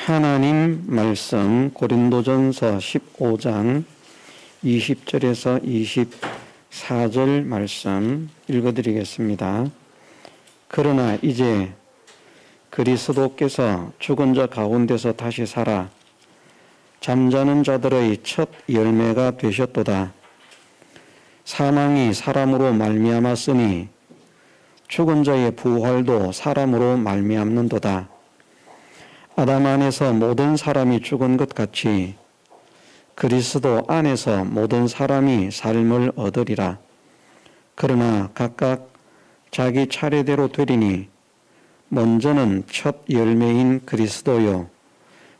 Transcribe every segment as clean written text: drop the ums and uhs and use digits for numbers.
하나님 말씀 고린도전서 15장 20절에서 24절 말씀 읽어드리겠습니다. 그러나 이제 그리스도께서 죽은 자 가운데서 다시 살아 잠자는 자들의 첫 열매가 되셨도다. 사망이 사람으로 말미암았으니 죽은 자의 부활도 사람으로 말미암는도다. 아담 안에서 모든 사람이 죽은 것 같이 그리스도 안에서 모든 사람이 삶을 얻으리라. 그러나 각각 자기 차례대로 되리니 먼저는 첫 열매인 그리스도요,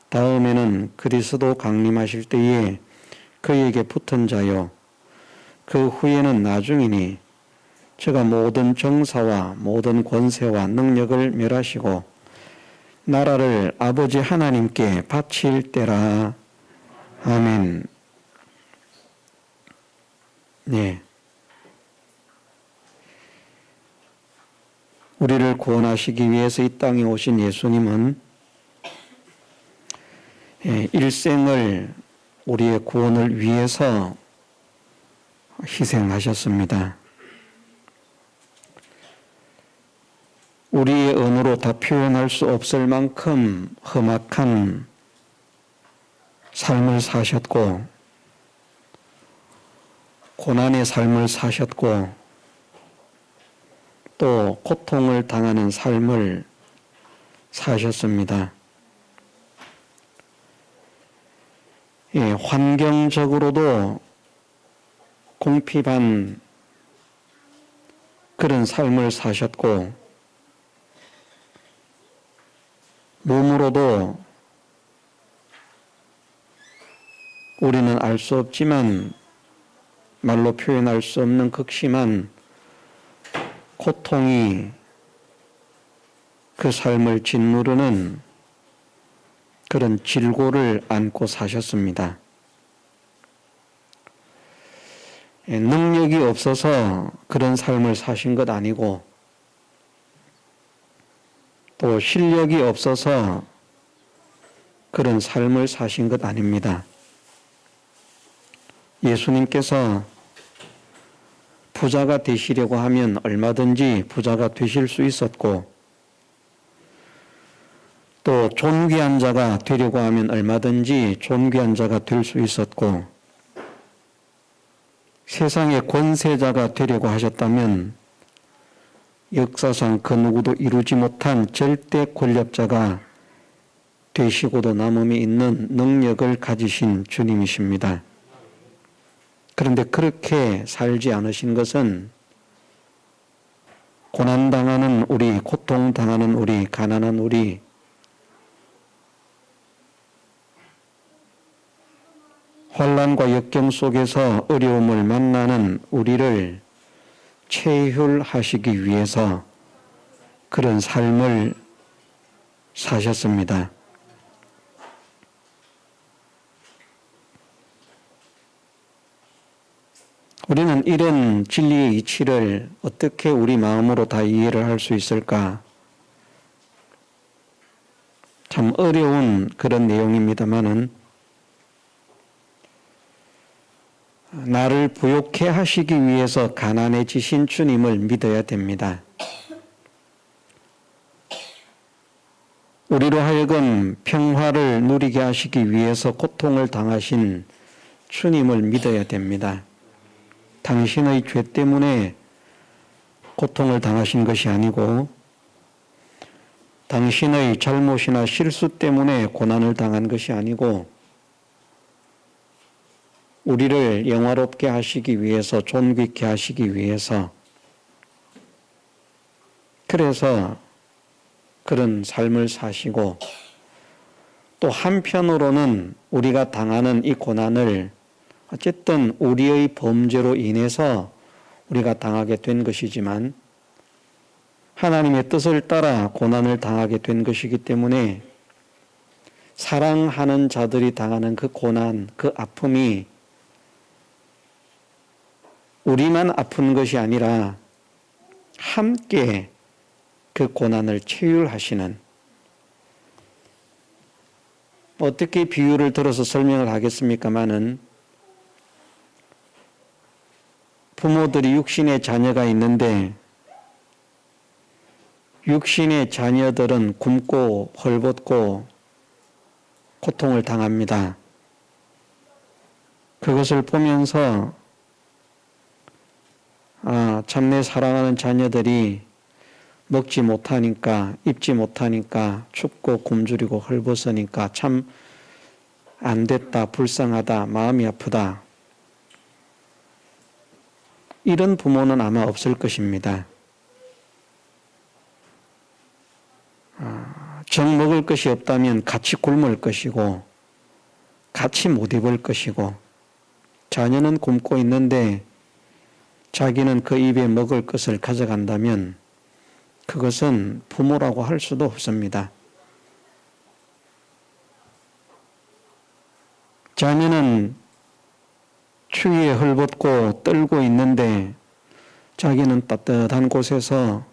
다음에는 그리스도 강림하실 때에 그에게 붙은 자요, 그 후에는 나중이니 저가 모든 정사와 모든 권세와 능력을 멸하시고 나라를 아버지 하나님께 바칠 때라. 아멘. 네. 우리를 구원하시기 위해서 이 땅에 오신 예수님은 일생을 우리의 구원을 위해서 희생하셨습니다. 우리의 언어로 다 표현할 수 없을 만큼 험악한 삶을 사셨고, 고난의 삶을 사셨고, 또 고통을 당하는 삶을 사셨습니다. 환경적으로도 궁핍한 그런 삶을 사셨고, 몸으로도 우리는 알 수 없지만 말로 표현할 수 없는 극심한 고통이 그 삶을 짓누르는 그런 질고를 안고 사셨습니다. 능력이 없어서 그런 삶을 사신 것 아니고, 또 실력이 없어서 그런 삶을 사신 것 아닙니다. 예수님께서 부자가 되시려고 하면 얼마든지 부자가 되실 수 있었고, 또 존귀한 자가 되려고 하면 얼마든지 존귀한 자가 될 수 있었고, 세상의 권세자가 되려고 하셨다면 역사상 그 누구도 이루지 못한 절대 권력자가 되시고도 남음이 있는 능력을 가지신 주님이십니다. 그런데 그렇게 살지 않으신 것은 고난당하는 우리, 고통당하는 우리, 가난한 우리, 환난과 역경 속에서 어려움을 만나는 우리를 체휼하시기 위해서 그런 삶을 사셨습니다. 우리는 이런 진리의 이치를 어떻게 우리 마음으로 다 이해를 할 수 있을까? 참 어려운 그런 내용입니다만은, 나를 부욕해 하시기 위해서 가난해지신 주님을 믿어야 됩니다. 우리로 하여금 평화를 누리게 하시기 위해서 고통을 당하신 주님을 믿어야 됩니다. 당신의 죄 때문에 고통을 당하신 것이 아니고, 당신의 잘못이나 실수 때문에 고난을 당한 것이 아니고, 우리를 영화롭게 하시기 위해서, 존귀케 하시기 위해서, 그래서 그런 삶을 사시고, 또 한편으로는 우리가 당하는 이 고난을 어쨌든 우리의 범죄로 인해서 우리가 당하게 된 것이지만 하나님의 뜻을 따라 고난을 당하게 된 것이기 때문에 사랑하는 자들이 당하는 그 고난, 그 아픔이 우리만 아픈 것이 아니라 함께 그 고난을 체휼하시는, 어떻게 비유를 들어서 설명을 하겠습니까마는 부모들이 육신의 자녀가 있는데 육신의 자녀들은 굶고 헐벗고 고통을 당합니다. 그것을 보면서 참 내 사랑하는 자녀들이 먹지 못하니까 입지 못하니까 춥고 굶주리고 헐벗으니까 참 안됐다, 불쌍하다, 마음이 아프다. 이런 부모는 아마 없을 것입니다. 정 먹을 것이 없다면 같이 굶을 것이고 같이 못 입을 것이고 자녀는 굶고 있는데 자기는 그 입에 먹을 것을 가져간다면 그것은 부모라고 할 수도 없습니다. 자녀는 추위에 헐벗고 떨고 있는데 자기는 따뜻한 곳에서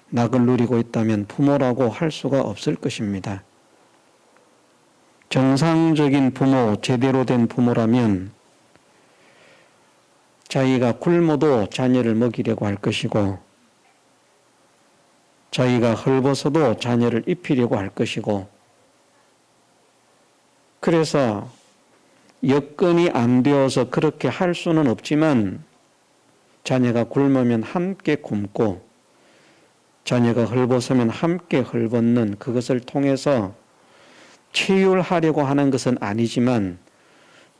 낙을 누리고 있다면 부모라고 할 수가 없을 것입니다. 정상적인 부모, 제대로 된 부모라면 자기가 굶어도 자녀를 먹이려고 할 것이고 자기가 헐벗어도 자녀를 입히려고 할 것이고 그래서 여건이 안 되어서 그렇게 할 수는 없지만 자녀가 굶으면 함께 굶고 자녀가 헐벗으면 함께 헐벗는 그것을 통해서 치유하려고 하는 것은 아니지만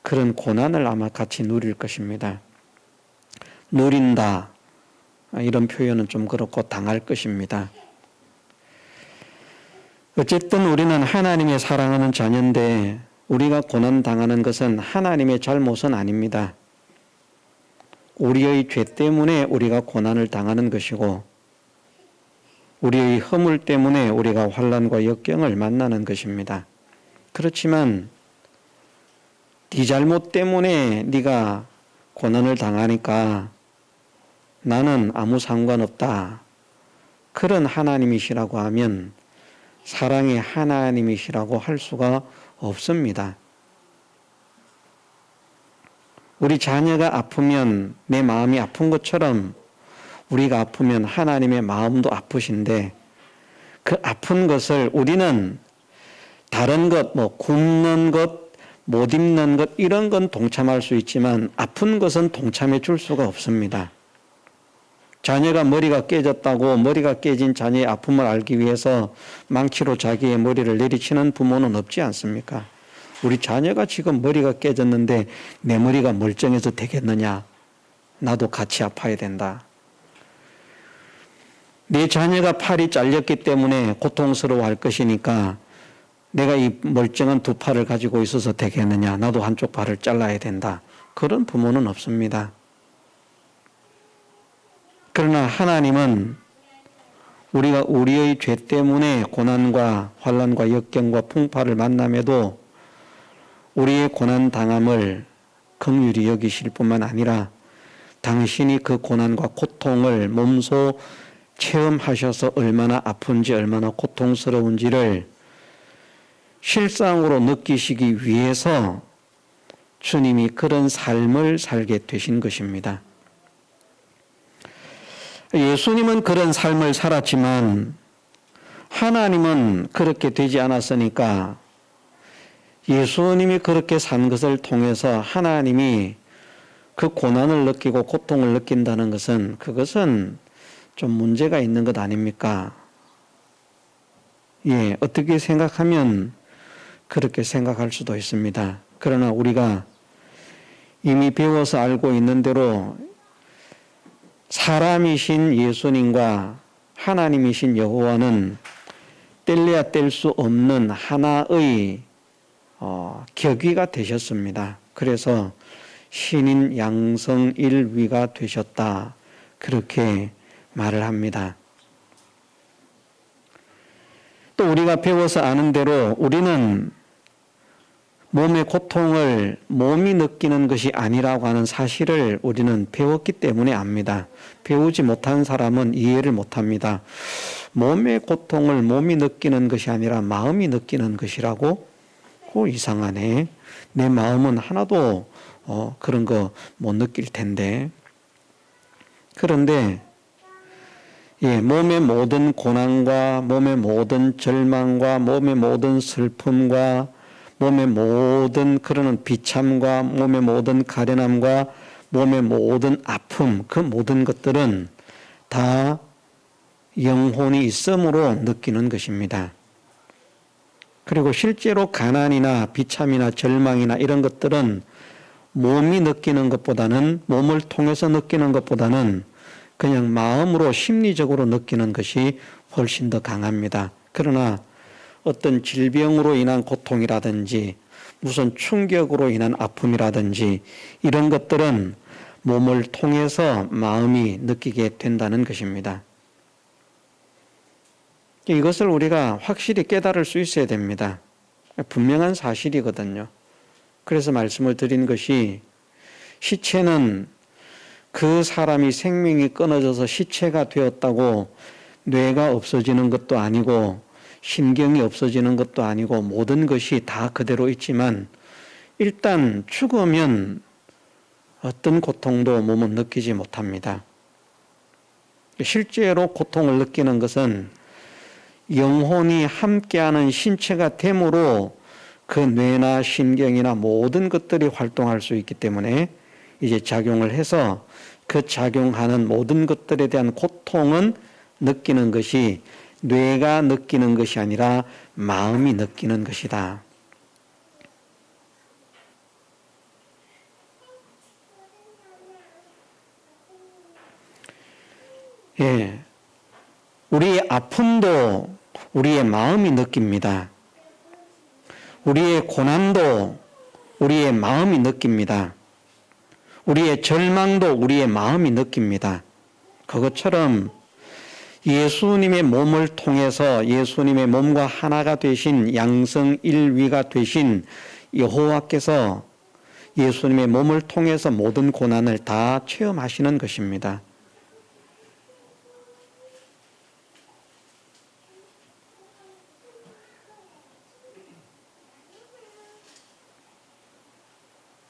그런 고난을 아마 같이 누릴 것입니다. 누린다 이런 표현은 좀 그렇고 당할 것입니다. 어쨌든 우리는 하나님의 사랑하는 자녀인데 우리가 고난당하는 것은 하나님의 잘못은 아닙니다. 우리의 죄 때문에 우리가 고난을 당하는 것이고 우리의 허물 때문에 우리가 환난과 역경을 만나는 것입니다. 그렇지만 네 잘못 때문에 네가 고난을 당하니까 나는 아무 상관없다. 그런 하나님이시라고 하면 사랑의 하나님이시라고 할 수가 없습니다. 우리 자녀가 아프면 내 마음이 아픈 것처럼 우리가 아프면 하나님의 마음도 아프신데 그 아픈 것을 우리는 다른 것, 굶는 것, 못 입는 것 이런 건 동참할 수 있지만 아픈 것은 동참해 줄 수가 없습니다. 자녀가 머리가 깨졌다고 머리가 깨진 자녀의 아픔을 알기 위해서 망치로 자기의 머리를 내리치는 부모는 없지 않습니까? 우리 자녀가 지금 머리가 깨졌는데 내 머리가 멀쩡해서 되겠느냐? 나도 같이 아파야 된다. 내 자녀가 팔이 잘렸기 때문에 고통스러워할 것이니까 내가 이 멀쩡한 두 팔을 가지고 있어서 되겠느냐? 나도 한쪽 팔을 잘라야 된다. 그런 부모는 없습니다. 그러나 하나님은 우리가 우리의 죄 때문에 고난과 환난과 역경과 풍파를 만남에도 우리의 고난 당함을 긍휼히 여기실 뿐만 아니라 당신이 그 고난과 고통을 몸소 체험하셔서 얼마나 아픈지 얼마나 고통스러운지를 실상으로 느끼시기 위해서 주님이 그런 삶을 살게 되신 것입니다. 예수님은 그런 삶을 살았지만 하나님은 그렇게 되지 않았으니까 예수님이 그렇게 산 것을 통해서 하나님이 그 고난을 느끼고 고통을 느낀다는 것은 그것은 좀 문제가 있는 것 아닙니까? 예, 어떻게 생각하면 그렇게 생각할 수도 있습니다. 그러나 우리가 이미 배워서 알고 있는 대로 사람이신 예수님과 하나님이신 여호와는 뗄래야 뗄 수 없는 하나의 격위가 되셨습니다. 그래서 신인 양성일위가 되셨다. 그렇게 말을 합니다. 또 우리가 배워서 아는 대로 우리는 몸의 고통을 몸이 느끼는 것이 아니라고 하는 사실을 우리는 배웠기 때문에 압니다. 배우지 못한 사람은 이해를 못합니다. 몸의 고통을 몸이 느끼는 것이 아니라 마음이 느끼는 것이라고 이상하네. 내 마음은 하나도 그런 거 못 느낄 텐데. 그런데 몸의 모든 고난과 몸의 모든 절망과 몸의 모든 슬픔과 몸의 모든 그러는 비참과 몸의 모든 가련함과 몸의 모든 아픔, 그 모든 것들은 다 영혼이 있음으로 느끼는 것입니다. 그리고 실제로 가난이나 비참이나 절망이나 이런 것들은 몸이 느끼는 것보다는, 몸을 통해서 느끼는 것보다는 그냥 마음으로 심리적으로 느끼는 것이 훨씬 더 강합니다. 그러나 어떤 질병으로 인한 고통이라든지 무슨 충격으로 인한 아픔이라든지 이런 것들은 몸을 통해서 마음이 느끼게 된다는 것입니다. 이것을 우리가 확실히 깨달을 수 있어야 됩니다. 분명한 사실이거든요. 그래서 말씀을 드린 것이, 시체는 그 사람이 생명이 끊어져서 시체가 되었다고 뇌가 없어지는 것도 아니고 신경이 없어지는 것도 아니고 모든 것이 다 그대로 있지만, 일단 죽으면 어떤 고통도 몸은 느끼지 못합니다. 실제로 고통을 느끼는 것은 영혼이 함께하는 신체가 됨으로 그 뇌나 신경이나 모든 것들이 활동할 수 있기 때문에 이제 작용을 해서 그 작용하는 모든 것들에 대한 고통은 느끼는 것이 뇌가 느끼는 것이 아니라 마음이 느끼는 것이다. 우리의 아픔도 우리의 마음이 느낍니다. 우리의 고난도 우리의 마음이 느낍니다. 우리의 절망도 우리의 마음이 느낍니다. 그것처럼 예수님의 몸을 통해서 예수님의 몸과 하나가 되신 양성일위가 되신 여호와께서 예수님의 몸을 통해서 모든 고난을 다 체험하시는 것입니다.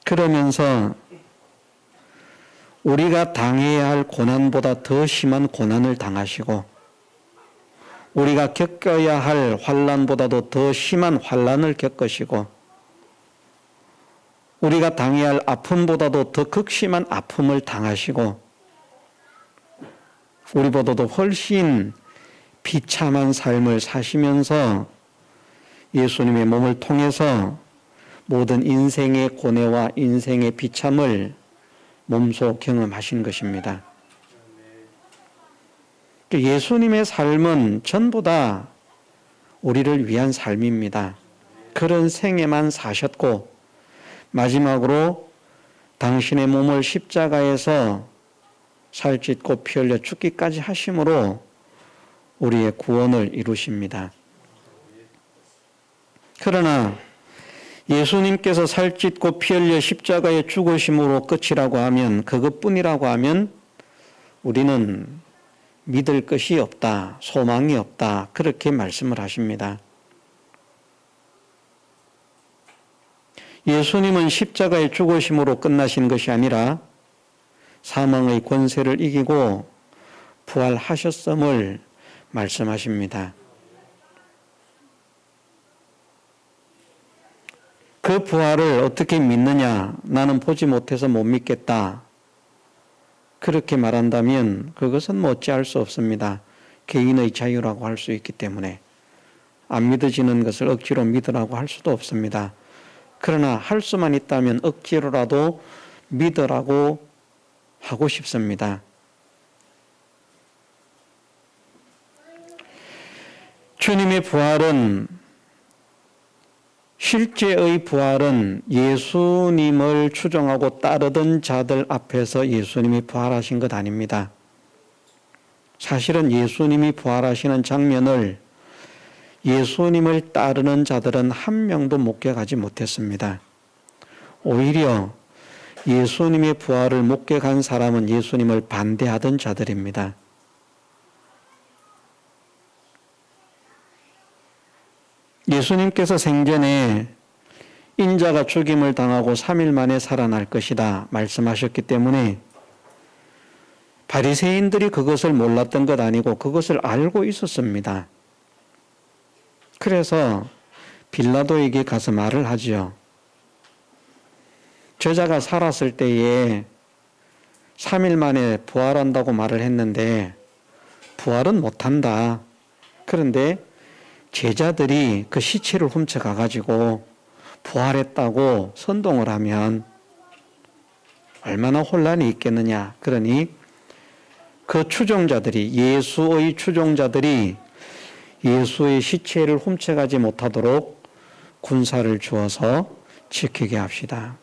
그러면서 우리가 당해야 할 고난보다 더 심한 고난을 당하시고 우리가 겪어야 할 환난보다도 더 심한 환난을 겪으시고 우리가 당해야 할 아픔보다도 더 극심한 아픔을 당하시고 우리보다도 훨씬 비참한 삶을 사시면서 예수님의 몸을 통해서 모든 인생의 고뇌와 인생의 비참을 몸소 경험하신 것입니다. 예수님의 삶은 전부 다 우리를 위한 삶입니다. 그런 생애만 사셨고 마지막으로 당신의 몸을 십자가에서 살찢고 피 흘려 죽기까지 하심으로 우리의 구원을 이루십니다. 그러나 예수님께서 살찢고 피 흘려 십자가에 죽으심으로 끝이라고 하면, 그것뿐이라고 하면 우리는 믿을 것이 없다, 소망이 없다, 그렇게 말씀을 하십니다. 예수님은 십자가에 죽으심으로 끝나신 것이 아니라 사망의 권세를 이기고 부활하셨음을 말씀하십니다. 그 부활을 어떻게 믿느냐? 나는 보지 못해서 못 믿겠다. 그렇게 말한다면 그것은 뭐 어찌할 수 없습니다. 개인의 자유라고 할 수 있기 때문에 안 믿어지는 것을 억지로 믿으라고 할 수도 없습니다. 그러나 할 수만 있다면 억지로라도 믿으라고 하고 싶습니다. 주님의 부활은, 실제의 부활은 예수님을 추종하고 따르던 자들 앞에서 예수님이 부활하신 것 아닙니다. 사실은 예수님이 부활하시는 장면을 예수님을 따르는 자들은 한 명도 목격하지 못했습니다. 오히려 예수님의 부활을 목격한 사람은 예수님을 반대하던 자들입니다. 예수님께서 생전에 인자가 죽임을 당하고 3일 만에 살아날 것이다 말씀하셨기 때문에 바리새인들이 그것을 몰랐던 것 아니고 그것을 알고 있었습니다. 그래서 빌라도에게 가서 말을 하지요. 저자가 살았을 때에 3일 만에 부활한다고 말을 했는데 부활은 못한다. 그런데 제자들이 그 시체를 훔쳐가가지고 부활했다고 선동을 하면 얼마나 혼란이 있겠느냐. 그러니 그 추종자들이, 예수의 추종자들이 예수의 시체를 훔쳐가지 못하도록 군사를 주어서 지키게 합시다.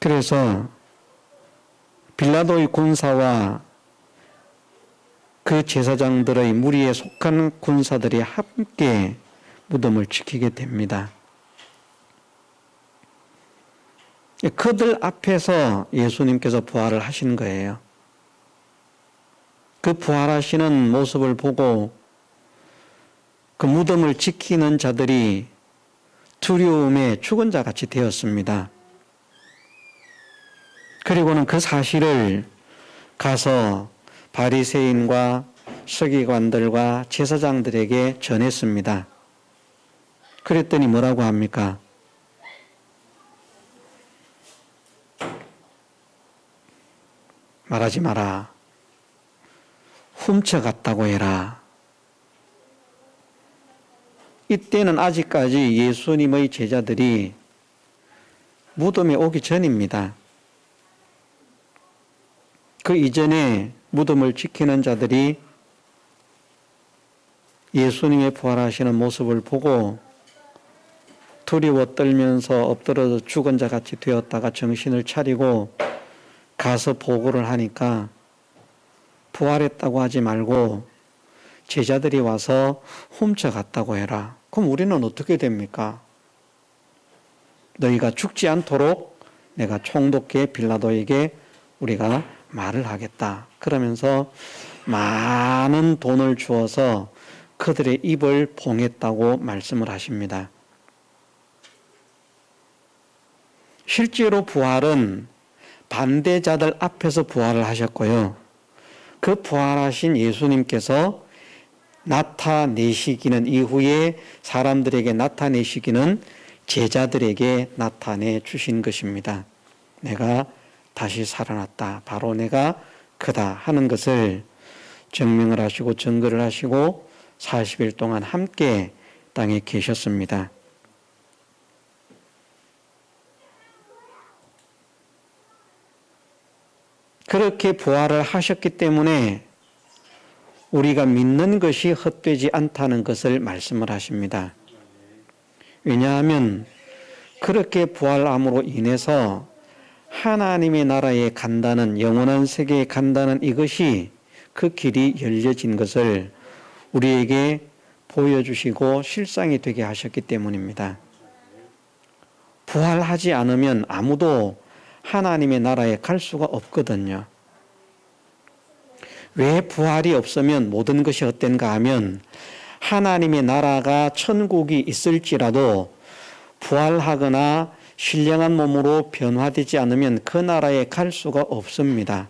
그래서 빌라도의 군사와 그 제사장들의 무리에 속한 군사들이 함께 무덤을 지키게 됩니다. 그들 앞에서 예수님께서 부활을 하신 거예요. 그 부활하시는 모습을 보고 그 무덤을 지키는 자들이 두려움에 죽은 자 같이 되었습니다. 그리고는 그 사실을 가서 바리새인과 서기관들과 제사장들에게 전했습니다. 그랬더니 뭐라고 합니까? 말하지 마라. 훔쳐갔다고 해라. 이때는 아직까지 예수님의 제자들이 무덤에 오기 전입니다. 그 이전에 무덤을 지키는 자들이 예수님의 부활하시는 모습을 보고 두려워 떨면서 엎드려서 죽은 자 같이 되었다가 정신을 차리고 가서 보고를 하니까 부활했다고 하지 말고 제자들이 와서 훔쳐갔다고 해라. 그럼 우리는 어떻게 됩니까? 너희가 죽지 않도록 내가 총독께 빌라도에게 우리가 말을 하겠다. 그러면서 많은 돈을 주어서 그들의 입을 봉했다고 말씀을 하십니다. 실제로 부활은 반대자들 앞에서 부활을 하셨고요. 그 부활하신 예수님께서 나타내시기는, 이후에 사람들에게 나타내시기는 제자들에게 나타내 주신 것입니다. 내가 다시 살아났다. 바로 내가 그다 하는 것을 증명을 하시고 증거를 하시고 40일 동안 함께 땅에 계셨습니다. 그렇게 부활을 하셨기 때문에 우리가 믿는 것이 헛되지 않다는 것을 말씀을 하십니다. 왜냐하면 그렇게 부활함으로 인해서 하나님의 나라에 간다는, 영원한 세계에 간다는 이것이, 그 길이 열려진 것을 우리에게 보여주시고 실상이 되게 하셨기 때문입니다. 부활하지 않으면 아무도 하나님의 나라에 갈 수가 없거든요. 왜 부활이 없으면 모든 것이 헛된가 하면, 하나님의 나라가 천국이 있을지라도 부활하거나 신령한 몸으로 변화되지 않으면 그 나라에 갈 수가 없습니다.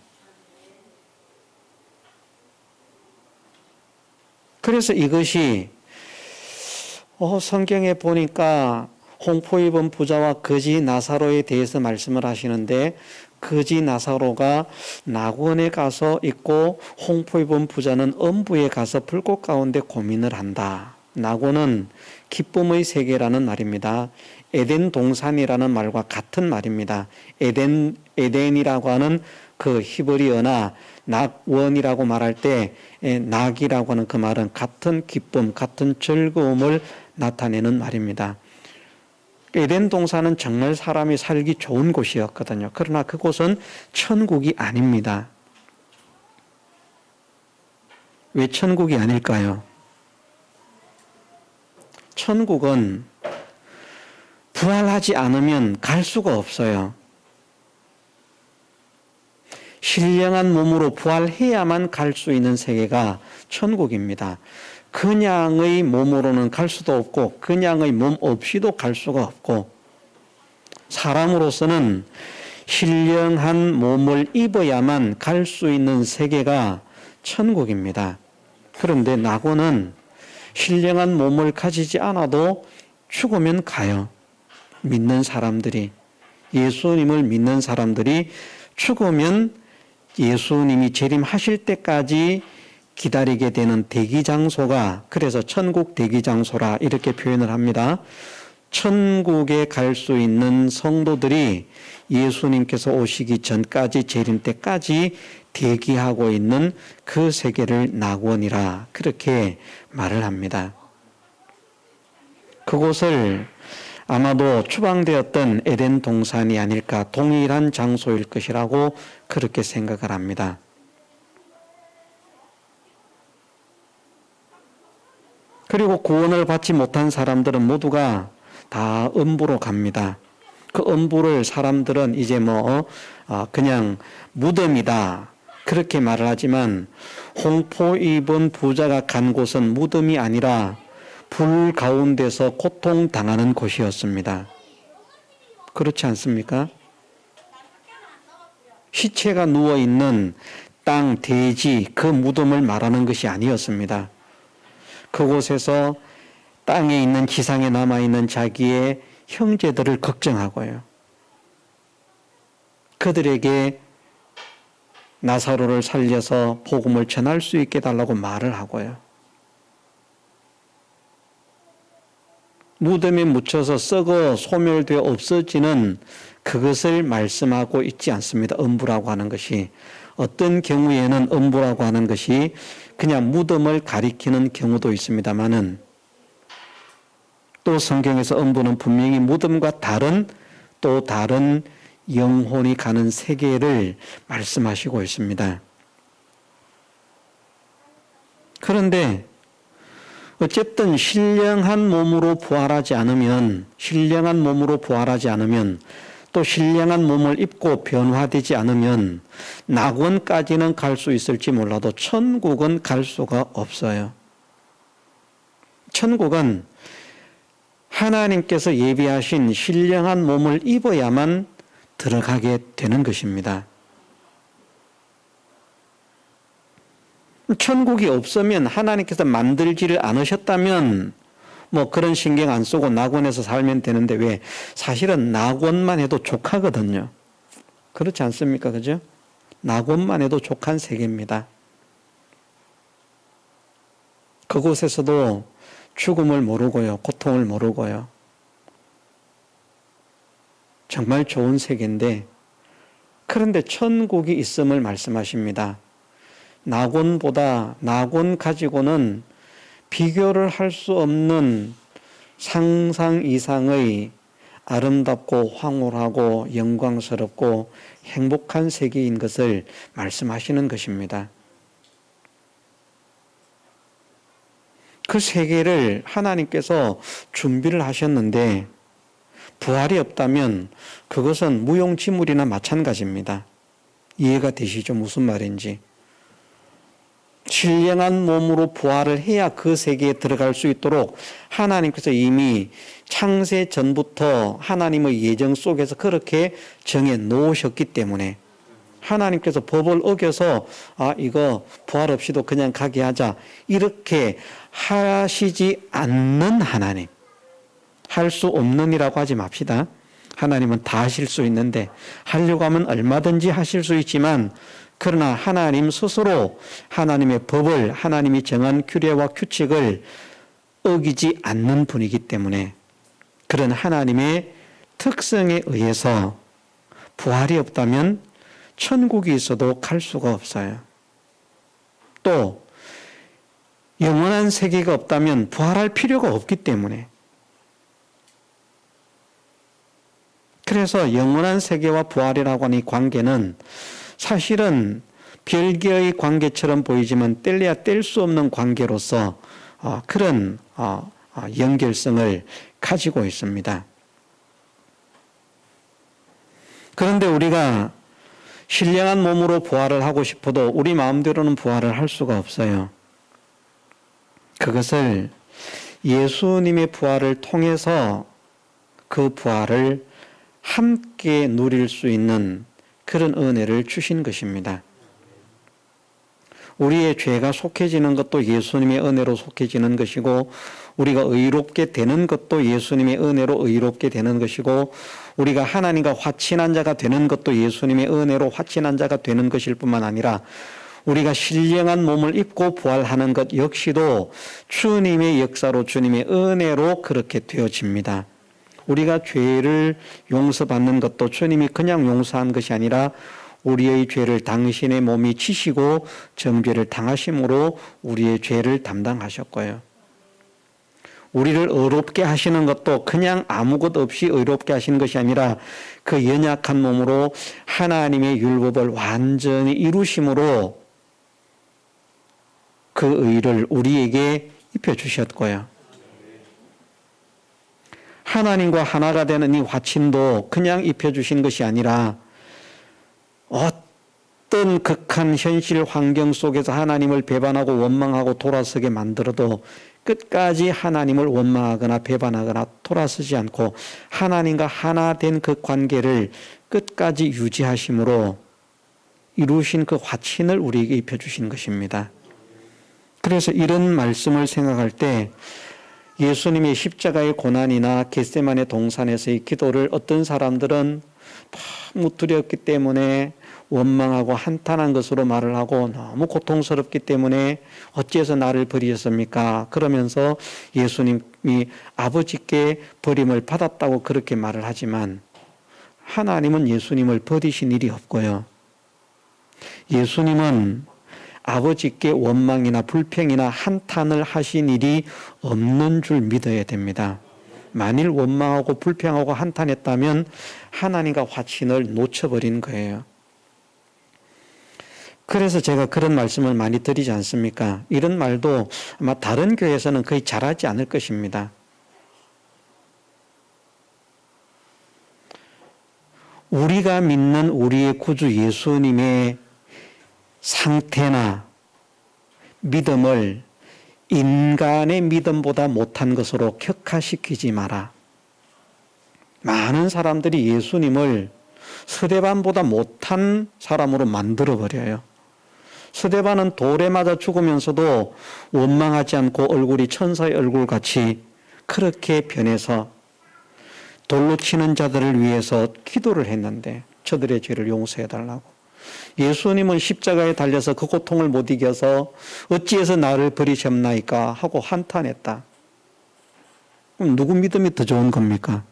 그래서 이것이 성경에 보니까 홍포 입은 부자와 거지 나사로에 대해서 말씀을 하시는데, 거지 나사로가 낙원에 가서 있고 홍포 입은 부자는 음부에 가서 불꽃 가운데 고민을 한다. 낙원은 기쁨의 세계라는 말입니다. 에덴 동산이라는 말과 같은 말입니다. 에덴이라고 하는 그 히브리어나 낙원이라고 말할 때 낙이라고 하는 그 말은 같은 기쁨, 같은 즐거움을 나타내는 말입니다. 에덴 동산은 정말 사람이 살기 좋은 곳이었거든요. 그러나 그곳은 천국이 아닙니다. 왜 천국이 아닐까요? 천국은 부활하지 않으면 갈 수가 없어요. 신령한 몸으로 부활해야만 갈 수 있는 세계가 천국입니다. 그냥의 몸으로는 갈 수도 없고 그냥의 몸 없이도 갈 수가 없고 사람으로서는 신령한 몸을 입어야만 갈 수 있는 세계가 천국입니다. 그런데 낙원은 신령한 몸을 가지지 않아도 죽으면 가요. 믿는 사람들이, 예수님을 믿는 사람들이 죽으면 예수님이 재림하실 때까지 기다리게 되는 대기장소가, 그래서 천국 대기장소라 이렇게 표현을 합니다. 천국에 갈 수 있는 성도들이 예수님께서 오시기 전까지, 재림 때까지 대기하고 있는 그 세계를 낙원이라 그렇게 말을 합니다. 그곳을 아마도 추방되었던 에덴 동산이 아닐까, 동일한 장소일 것이라고 그렇게 생각을 합니다. 그리고 구원을 받지 못한 사람들은 모두가 다 음부로 갑니다. 그 음부를 사람들은 이제 그냥 무덤이다 그렇게 말을 하지만, 홍포 입은 부자가 간 곳은 무덤이 아니라 불 가운데서 고통당하는 곳이었습니다. 그렇지 않습니까? 시체가 누워있는 땅, 대지, 그 무덤을 말하는 것이 아니었습니다. 그곳에서 땅에 있는, 지상에 남아있는 자기의 형제들을 걱정하고요, 그들에게 나사로를 살려서 복음을 전할 수 있게 해달라고 말을 하고요, 무덤에 묻혀서 썩어 소멸되어 없어지는 그것을 말씀하고 있지 않습니다. 음부라고 하는 것이, 어떤 경우에는 음부라고 하는 것이 그냥 무덤을 가리키는 경우도 있습니다만은, 또 성경에서 음부는 분명히 무덤과 다른, 또 다른 영혼이 가는 세계를 말씀하시고 있습니다. 그런데 어쨌든 신령한 몸으로 부활하지 않으면, 또 신령한 몸을 입고 변화되지 않으면 낙원까지는 갈 수 있을지 몰라도 천국은 갈 수가 없어요. 천국은 하나님께서 예비하신 신령한 몸을 입어야만 들어가게 되는 것입니다. 천국이 없으면, 하나님께서 만들지를 않으셨다면 그런 신경 안 쓰고 낙원에서 살면 되는데, 왜? 사실은 낙원만 해도 족하거든요. 그렇지 않습니까? 그죠? 낙원만 해도 족한 세계입니다. 그곳에서도 죽음을 모르고요, 고통을 모르고요, 정말 좋은 세계인데, 그런데 천국이 있음을 말씀하십니다. 낙원보다, 낙원 가지고는 비교를 할 수 없는 상상 이상의 아름답고 황홀하고 영광스럽고 행복한 세계인 것을 말씀하시는 것입니다. 그 세계를 하나님께서 준비를 하셨는데, 부활이 없다면 그것은 무용지물이나 마찬가지입니다. 이해가 되시죠? 무슨 말인지. 신령한 몸으로 부활을 해야 그 세계에 들어갈 수 있도록 하나님께서 이미 창세 전부터 하나님의 예정 속에서 그렇게 정해 놓으셨기 때문에, 하나님께서 법을 어겨서 이거 부활 없이도 그냥 가게 하자 이렇게 하시지 않는 하나님, 할 수 없는이라고 하지 맙시다. 하나님은 다 하실 수 있는데, 하려고 하면 얼마든지 하실 수 있지만, 그러나 하나님 스스로 하나님의 법을, 하나님이 정한 규례와 규칙을 어기지 않는 분이기 때문에, 그런 하나님의 특성에 의해서 부활이 없다면 천국이 있어도 갈 수가 없어요. 또 영원한 세계가 없다면 부활할 필요가 없기 때문에, 그래서 영원한 세계와 부활이라고 하는 이 관계는 사실은 별개의 관계처럼 보이지만 뗄래야 뗄 수 없는 관계로서 그런 연결성을 가지고 있습니다. 그런데 우리가 신령한 몸으로 부활을 하고 싶어도 우리 마음대로는 부활을 할 수가 없어요. 그것을 예수님의 부활을 통해서 그 부활을 함께 누릴 수 있는 그런 은혜를 주신 것입니다. 우리의 죄가 속해지는 것도 예수님의 은혜로 속해지는 것이고, 우리가 의롭게 되는 것도 예수님의 은혜로 의롭게 되는 것이고, 우리가 하나님과 화친한 자가 되는 것도 예수님의 은혜로 화친한 자가 되는 것일 뿐만 아니라, 우리가 신령한 몸을 입고 부활하는 것 역시도 주님의 역사로, 주님의 은혜로 그렇게 되어집니다. 우리가 죄를 용서받는 것도 주님이 그냥 용서한 것이 아니라 우리의 죄를 당신의 몸이 지시고 정죄를 당하심으로 우리의 죄를 담당하셨고요. 우리를 의롭게 하시는 것도 그냥 아무것 없이 의롭게 하시는 것이 아니라 그 연약한 몸으로 하나님의 율법을 완전히 이루심으로 그 의를 우리에게 입혀주셨고요. 하나님과 하나가 되는 이 화친도 그냥 입혀주신 것이 아니라 어떤 극한 현실 환경 속에서 하나님을 배반하고 원망하고 돌아서게 만들어도 끝까지 하나님을 원망하거나 배반하거나 돌아서지 않고 하나님과 하나 된 그 관계를 끝까지 유지하심으로 이루신 그 화친을 우리에게 입혀주신 것입니다. 그래서 이런 말씀을 생각할 때 예수님의 십자가의 고난이나 겟세마네 동산에서의 기도를 어떤 사람들은 너무 두렵기 때문에 원망하고 한탄한 것으로 말을 하고, 너무 고통스럽기 때문에 어찌해서 나를 버리셨습니까? 그러면서 예수님이 아버지께 버림을 받았다고 그렇게 말을 하지만, 하나님은 예수님을 버리신 일이 없고요. 예수님은 아버지께 원망이나 불평이나 한탄을 하신 일이 없는 줄 믿어야 됩니다. 만일 원망하고 불평하고 한탄했다면 하나님과 화친을 놓쳐버린 거예요. 그래서 제가 그런 말씀을 많이 드리지 않습니까? 이런 말도 아마 다른 교회에서는 거의 잘하지 않을 것입니다. 우리가 믿는 우리의 구주 예수님의 상태나 믿음을 인간의 믿음보다 못한 것으로 격화시키지 마라. 많은 사람들이 예수님을 스데반보다 못한 사람으로 만들어버려요. 스데반은 돌에 맞아 죽으면서도 원망하지 않고 얼굴이 천사의 얼굴같이 그렇게 변해서 돌로 치는 자들을 위해서 기도를 했는데, 저들의 죄를 용서해달라고. 예수님은 십자가에 달려서 그 고통을 못 이겨서 어찌해서 나를 버리셨나이까 하고 한탄했다. 그럼 누구 믿음이 더 좋은 겁니까?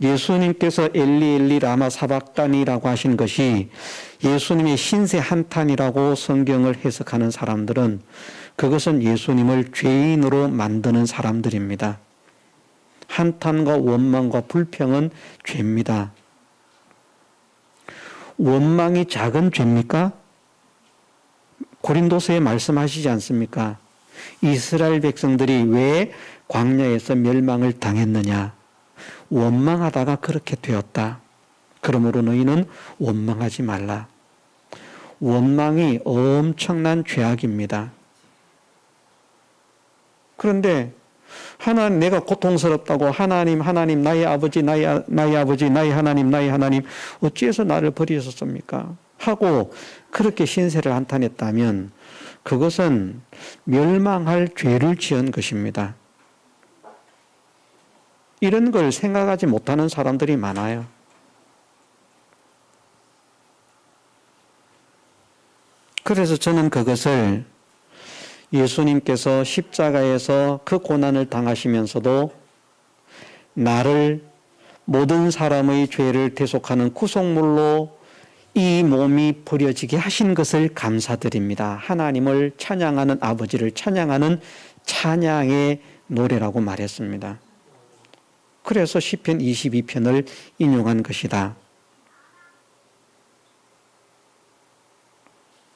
예수님께서 엘리 엘리 라마 사박단이라고 하신 것이 예수님의 신세 한탄이라고 성경을 해석하는 사람들은 그것은 예수님을 죄인으로 만드는 사람들입니다. 한탄과 원망과 불평은 죄입니다. 원망이 작은 죄입니까? 고린도서에 말씀하시지 않습니까? 이스라엘 백성들이 왜 광야에서 멸망을 당했느냐? 원망하다가 그렇게 되었다. 그러므로 너희는 원망하지 말라. 원망이 엄청난 죄악입니다. 그런데 내가 고통스럽다고 하나님 나의 아버지 나의 아버지 나의 하나님 어찌해서 나를 버리셨습니까? 하고 그렇게 신세를 한탄했다면 그것은 멸망할 죄를 지은 것입니다. 이런 걸 생각하지 못하는 사람들이 많아요. 그래서 저는 그것을 예수님께서 십자가에서 그 고난을 당하시면서도 나를 모든 사람의 죄를 대속하는 구속물로 이 몸이 버려지게 하신 것을 감사드립니다. 하나님을 찬양하는, 아버지를 찬양하는 찬양의 노래라고 말했습니다. 그래서 시편 22편을 인용한 것이다.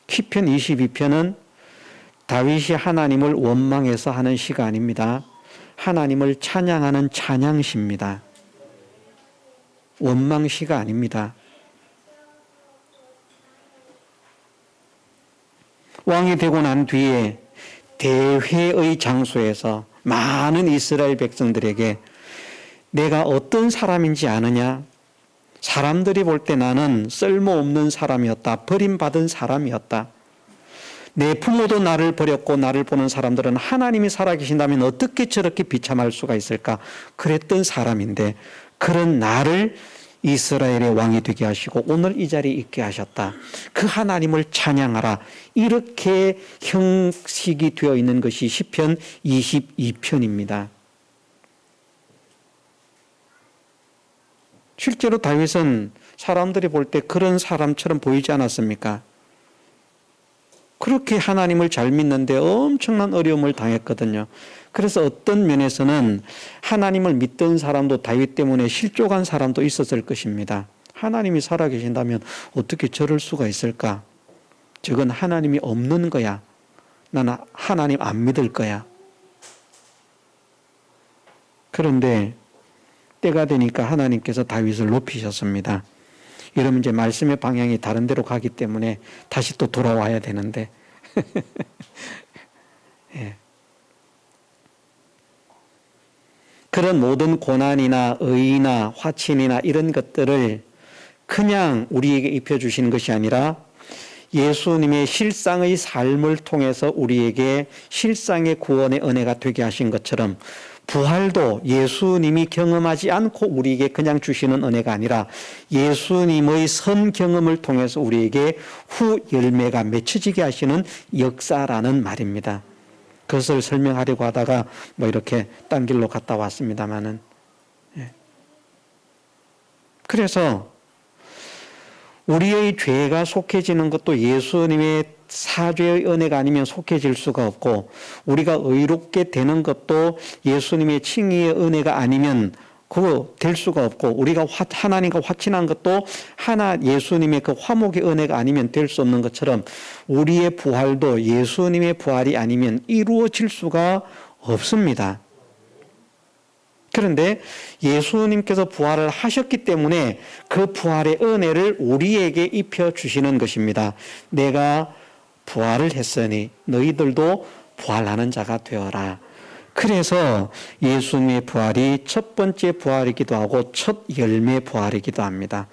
시편 22편은 다윗이 하나님을 원망해서 하는 시가 아닙니다. 하나님을 찬양하는 찬양시입니다. 원망시가 아닙니다. 왕이 되고 난 뒤에 대회의 장소에서 많은 이스라엘 백성들에게 내가 어떤 사람인지 아느냐? 사람들이 볼 때 나는 쓸모없는 사람이었다. 버림받은 사람이었다. 내 부모도 나를 버렸고 나를 보는 사람들은 하나님이 살아계신다면 어떻게 저렇게 비참할 수가 있을까? 그랬던 사람인데 그런 나를 이스라엘의 왕이 되게 하시고 오늘 이 자리에 있게 하셨다. 그 하나님을 찬양하라. 이렇게 형식이 되어 있는 것이 시편 22편입니다. 실제로 다윗은 사람들이 볼 때 그런 사람처럼 보이지 않았습니까? 그렇게 하나님을 잘 믿는데 엄청난 어려움을 당했거든요. 그래서 어떤 면에서는 하나님을 믿던 사람도 다윗 때문에 실족한 사람도 있었을 것입니다. 하나님이 살아계신다면 어떻게 저럴 수가 있을까? 저건 하나님이 없는 거야. 나는 하나님 안 믿을 거야. 그런데 때가 되니까 하나님께서 다윗을 높이셨습니다. 이러면 이제 말씀의 방향이 다른 데로 가기 때문에 다시 또 돌아와야 되는데 예. 그런 모든 고난이나 의나 화친이나 이런 것들을 그냥 우리에게 입혀주시는 것이 아니라 예수님의 실상의 삶을 통해서 우리에게 실상의 구원의 은혜가 되게 하신 것처럼 부활도 예수님이 경험하지 않고 우리에게 그냥 주시는 은혜가 아니라 예수님의 선 경험을 통해서 우리에게 후 열매가 맺혀지게 하시는 역사라는 말입니다. 그것을 설명하려고 하다가 뭐 이렇게 딴 길로 갔다 왔습니다만은. 그래서 우리의 죄가 속해지는 것도 예수님의 사죄의 은혜가 아니면 속해질 수가 없고 우리가 의롭게 되는 것도 예수님의 칭의의 은혜가 아니면 그거 될 수가 없고 우리가 하나님과 화친한 것도 예수님의 그 화목의 은혜가 아니면 될 수 없는 것처럼 우리의 부활도 예수님의 부활이 아니면 이루어질 수가 없습니다. 그런데 예수님께서 부활을 하셨기 때문에 그 부활의 은혜를 우리에게 입혀주시는 것입니다. 내가 부활을 했으니 너희들도 부활하는 자가 되어라. 그래서 예수님의 부활이 첫 번째 부활이기도 하고 첫 열매 부활이기도 합니다.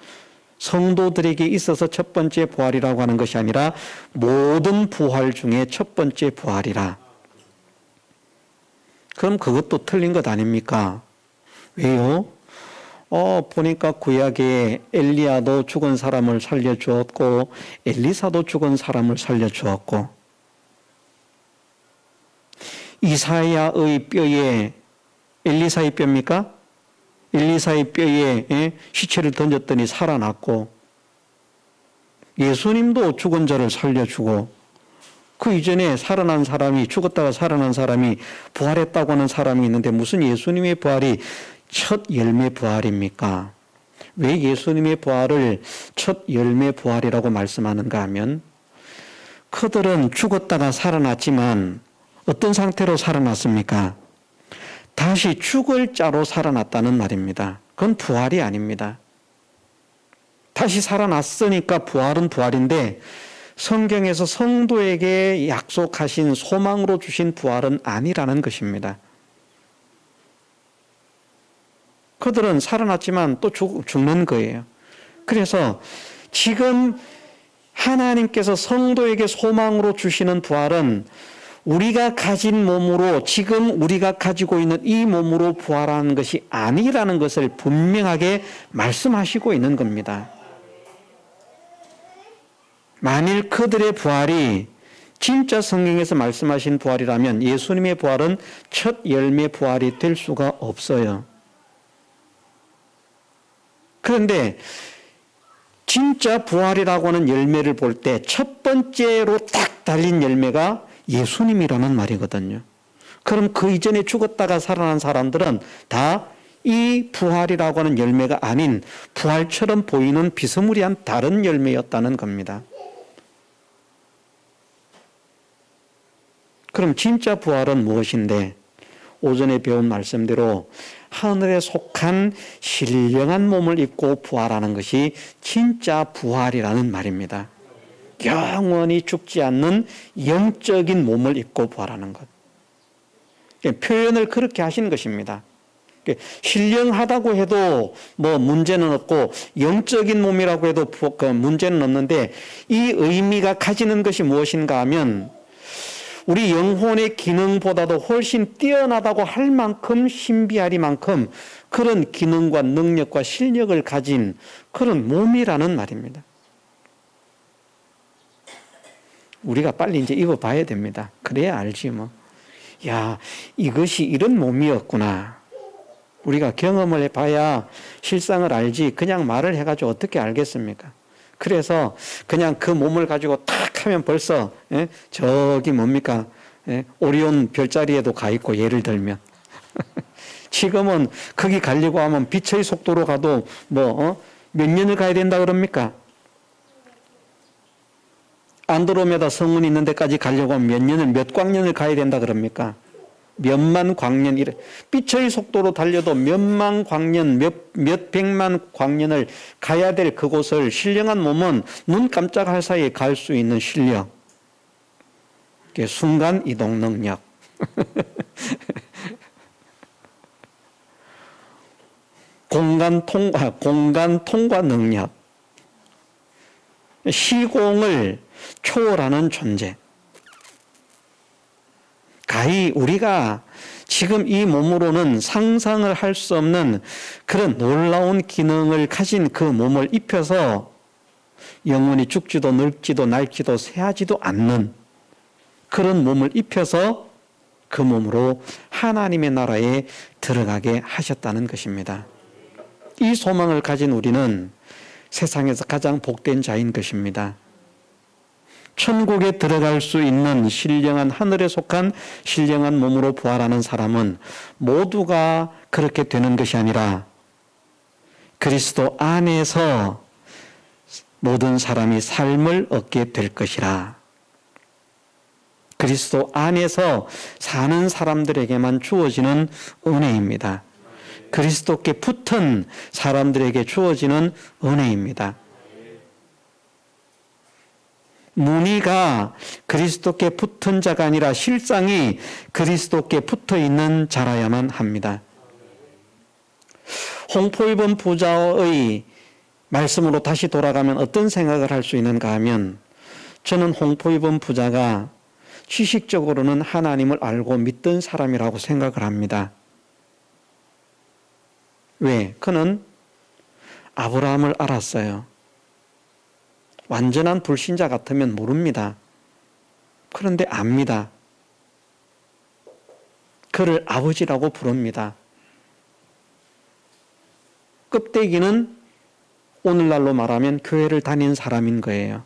성도들에게 있어서 첫 번째 부활이라고 하는 것이 아니라 모든 부활 중에 첫 번째 부활이라. 그럼 그것도 틀린 것 아닙니까? 왜요? 보니까 구약에 엘리야도 죽은 사람을 살려주었고 엘리사도 죽은 사람을 살려주었고 이사야의 뼈에 엘리사의 뼈입니까? 엘리사의 뼈에 시체를 던졌더니 살아났고 예수님도 죽은 자를 살려주고 그 이전에 살아난 사람이 죽었다가 살아난 사람이 부활했다고 하는 사람이 있는데 무슨 예수님의 부활이 첫 열매 부활입니까? 왜 예수님의 부활을 첫 열매 부활이라고 말씀하는가 하면 그들은 죽었다가 살아났지만 어떤 상태로 살아났습니까? 다시 죽을 자로 살아났다는 말입니다. 그건 부활이 아닙니다. 다시 살아났으니까 부활은 부활인데 성경에서 성도에게 약속하신 소망으로 주신 부활은 아니라는 것입니다. 그들은 살아났지만 또 죽는 거예요. 그래서 지금 하나님께서 성도에게 소망으로 주시는 부활은 우리가 가진 몸으로 지금 우리가 가지고 있는 이 몸으로 부활하는 것이 아니라는 것을 분명하게 말씀하시고 있는 겁니다. 만일 그들의 부활이 진짜 성경에서 말씀하신 부활이라면 예수님의 부활은 첫 열매 부활이 될 수가 없어요. 그런데 진짜 부활이라고 하는 열매를 볼 때 첫 번째로 딱 달린 열매가 예수님이라는 말이거든요. 그럼 그 이전에 죽었다가 살아난 사람들은 다 이 부활이라고 하는 열매가 아닌 부활처럼 보이는 비스무리한 다른 열매였다는 겁니다. 그럼 진짜 부활은 무엇인데? 오전에 배운 말씀대로 하늘에 속한 신령한 몸을 입고 부활하는 것이 진짜 부활이라는 말입니다. 영원히 죽지 않는 영적인 몸을 입고 부활하는 것. 표현을 그렇게 하신 것입니다. 신령하다고 해도 뭐 문제는 없고 영적인 몸이라고 해도 문제는 없는데, 이 의미가 가지는 것이 무엇인가 하면 우리 영혼의 기능보다도 훨씬 뛰어나다고 할 만큼, 신비하리만큼 그런 기능과 능력과 실력을 가진 그런 몸이라는 말입니다. 우리가 빨리 이제 입어봐야 됩니다. 그래야 알지 뭐. 야, 이것이 이런 몸이었구나. 우리가 경험을 해봐야 실상을 알지, 그냥 말을 해가지고 어떻게 알겠습니까? 그래서 그냥 그 몸을 가지고 탁 하면 벌써 저기 뭡니까? 오리온 별자리에도 가 있고, 예를 들면 지금은 거기 가려고 하면 빛의 속도로 가도 몇 년을 가야 된다 그럽니까? 안드로메다 성운이 있는 데까지 가려고 하면 몇 광년을 가야 된다 그럽니까? 몇만 광년, 빛의 속도로 달려도 몇만 광년, 몇 백만 광년을 가야 될 그곳을 신령한 몸은 눈 깜짝할 사이에 갈 수 있는 실력, 순간 이동 능력, 공간 통과 능력, 시공을 초월하는 존재. 가히 우리가 지금 이 몸으로는 상상을 할 수 없는 그런 놀라운 기능을 가진 그 몸을 입혀서 영원히 죽지도 늙지도 낡지도 쇠하지도 않는 그런 몸을 입혀서 그 몸으로 하나님의 나라에 들어가게 하셨다는 것입니다. 이 소망을 가진 우리는 세상에서 가장 복된 자인 것입니다. 천국에 들어갈 수 있는 신령한, 하늘에 속한 신령한 몸으로 부활하는 사람은 모두가 그렇게 되는 것이 아니라 그리스도 안에서 모든 사람이 삶을 얻게 될 것이라. 그리스도 안에서 사는 사람들에게만 주어지는 은혜입니다. 그리스도께 붙은 사람들에게 주어지는 은혜입니다. 무늬가 그리스도께 붙은 자가 아니라 실상이 그리스도께 붙어 있는 자라야만 합니다. 홍포 입은 부자의 말씀으로 다시 돌아가면 어떤 생각을 할 수 있는가 하면, 저는 홍포 입은 부자가 지식적으로는 하나님을 알고 믿던 사람이라고 생각을 합니다. 왜? 그는 아브라함을 알았어요. 완전한 불신자 같으면 모릅니다. 그런데 압니다. 그를 아버지라고 부릅니다. 껍데기는 오늘날로 말하면 교회를 다니는 사람인 거예요.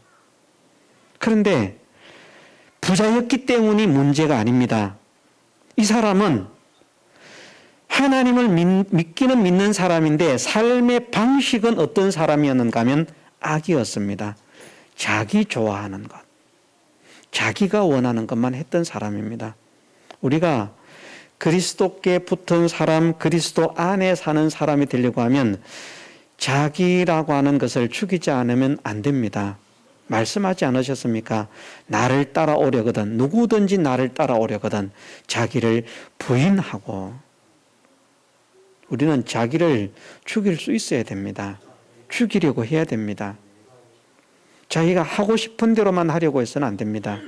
그런데 부자였기 때문이 문제가 아닙니다. 이 사람은 하나님을 믿기는 믿는 사람인데 삶의 방식은 어떤 사람이었는가 하면 악이었습니다. 자기 좋아하는 것, 자기가 원하는 것만 했던 사람입니다. 우리가 그리스도께 붙은 사람, 그리스도 안에 사는 사람이 되려고 하면 자기라고 하는 것을 죽이지 않으면 안 됩니다. 말씀하지 않으셨습니까? 나를 따라오려거든, 누구든지 나를 따라오려거든 자기를 부인하고. 우리는 자기를 죽일 수 있어야 됩니다. 죽이려고 해야 됩니다. 자기가 하고 싶은 대로만 하려고 해서는 안 됩니다.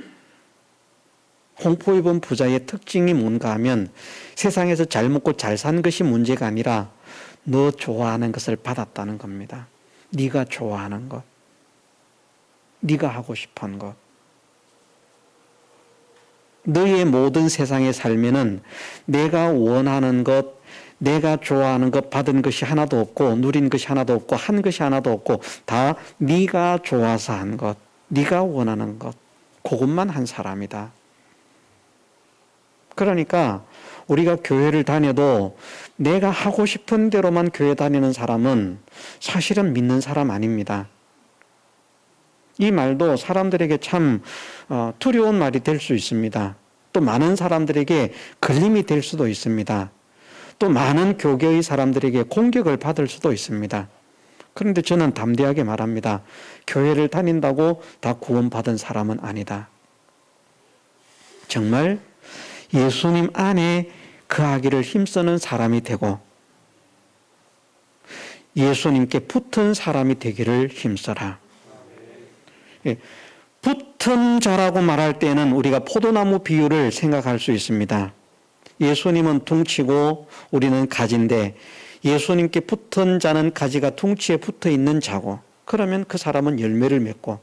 홍포 입은 부자의 특징이 뭔가 하면 세상에서 잘 먹고 잘 산 것이 문제가 아니라 너 좋아하는 것을 받았다는 겁니다. 네가 좋아하는 것, 네가 하고 싶은 것. 너의 모든 세상의 삶에는 내가 원하는 것, 내가 좋아하는 것 받은 것이 하나도 없고, 누린 것이 하나도 없고, 한 것이 하나도 없고, 다 네가 좋아서 한 것, 네가 원하는 것, 그것만 한 사람이다. 그러니까 우리가 교회를 다녀도 내가 하고 싶은 대로만 교회 다니는 사람은 사실은 믿는 사람 아닙니다. 이 말도 사람들에게 참 두려운 말이 될 수 있습니다. 또 많은 사람들에게 걸림이 될 수도 있습니다. 또 많은 교계의 사람들에게 공격을 받을 수도 있습니다. 그런데 저는 담대하게 말합니다. 교회를 다닌다고 다 구원받은 사람은 아니다. 정말 예수님 안에 거하기를 힘쓰는 사람이 되고 예수님께 붙은 사람이 되기를 힘써라. 붙은 자라고 말할 때는 우리가 포도나무 비유를 생각할 수 있습니다. 예수님은 둥치고 우리는 가지인데 예수님께 붙은 자는 가지가 둥치에 붙어 있는 자고, 그러면 그 사람은 열매를 맺고,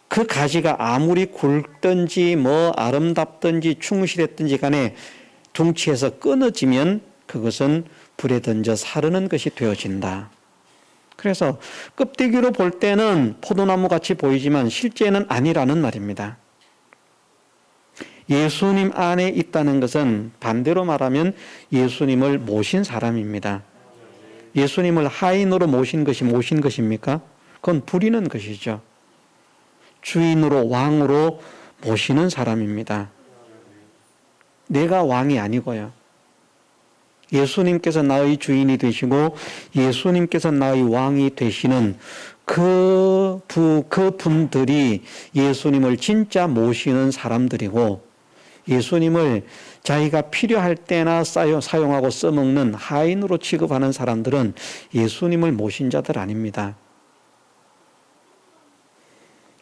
그 가지가 아무리 굵든지 아름답든지 충실했든지 간에 둥치에서 끊어지면 그것은 불에 던져 사르는 것이 되어진다. 그래서 껍데기로 볼 때는 포도나무 같이 보이지만 실제는 아니라는 말입니다. 예수님 안에 있다는 것은 반대로 말하면 예수님을 모신 사람입니다. 예수님을 하인으로 모신 것입니까? 그건 부리는 것이죠. 주인으로 왕으로 모시는 사람입니다. 내가 왕이 아니고요. 예수님께서 나의 주인이 되시고 예수님께서 나의 왕이 되시는 그 분들이 예수님을 진짜 모시는 사람들이고, 예수님을 자기가 필요할 때나 사용하고 써먹는 하인으로 취급하는 사람들은 예수님을 모신 자들 아닙니다.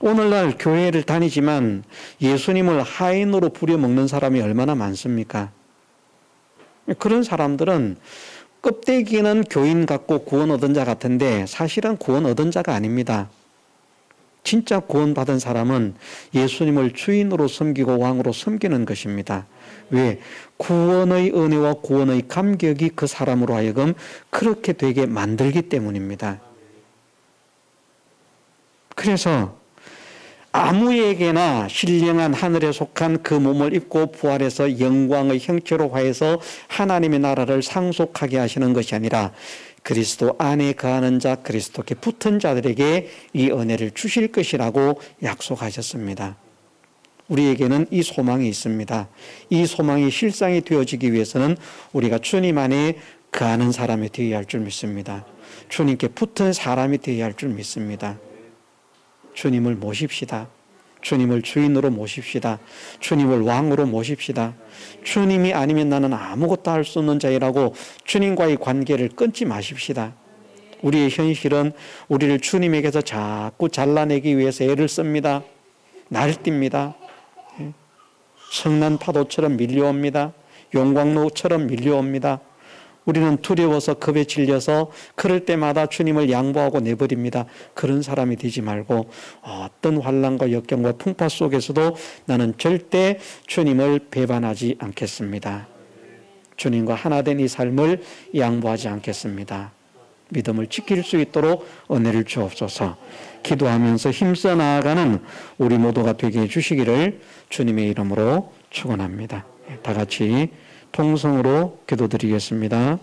오늘날 교회를 다니지만 예수님을 하인으로 부려먹는 사람이 얼마나 많습니까? 그런 사람들은 껍데기는 교인 같고 구원 얻은 자 같은데 사실은 구원 얻은 자가 아닙니다. 진짜 구원받은 사람은 예수님을 주인으로 섬기고 왕으로 섬기는 것입니다. 왜? 구원의 은혜와 구원의 감격이 그 사람으로 하여금 그렇게 되게 만들기 때문입니다. 그래서 아무에게나 신령한 하늘에 속한 그 몸을 입고 부활해서 영광의 형체로 화해서 하나님의 나라를 상속하게 하시는 것이 아니라 그리스도 안에 거하는 자, 그리스도께 붙은 자들에게 이 은혜를 주실 것이라고 약속하셨습니다. 우리에게는 이 소망이 있습니다. 이 소망이 실상이 되어지기 위해서는 우리가 주님 안에 거하는 사람이 되어야 할 줄 믿습니다. 주님께 붙은 사람이 되어야 할 줄 믿습니다. 주님을 모십시다. 주님을 주인으로 모십시다. 주님을 왕으로 모십시다. 주님이 아니면 나는 아무것도 할 수 없는 자이라고 주님과의 관계를 끊지 마십시다. 우리의 현실은 우리를 주님에게서 자꾸 잘라내기 위해서 애를 씁니다. 날뜁니다. 성난 파도처럼 밀려옵니다. 용광로처럼 밀려옵니다. 우리는 두려워서 겁에 질려서 그럴 때마다 주님을 양보하고 내버립니다. 그런 사람이 되지 말고 어떤 환난과 역경과 풍파 속에서도 나는 절대 주님을 배반하지 않겠습니다. 주님과 하나 된 이 삶을 양보하지 않겠습니다. 믿음을 지킬 수 있도록 은혜를 주옵소서. 기도하면서 힘써 나아가는 우리 모두가 되게 해주시기를 주님의 이름으로 축원합니다. 다 같이 통성으로 기도드리겠습니다.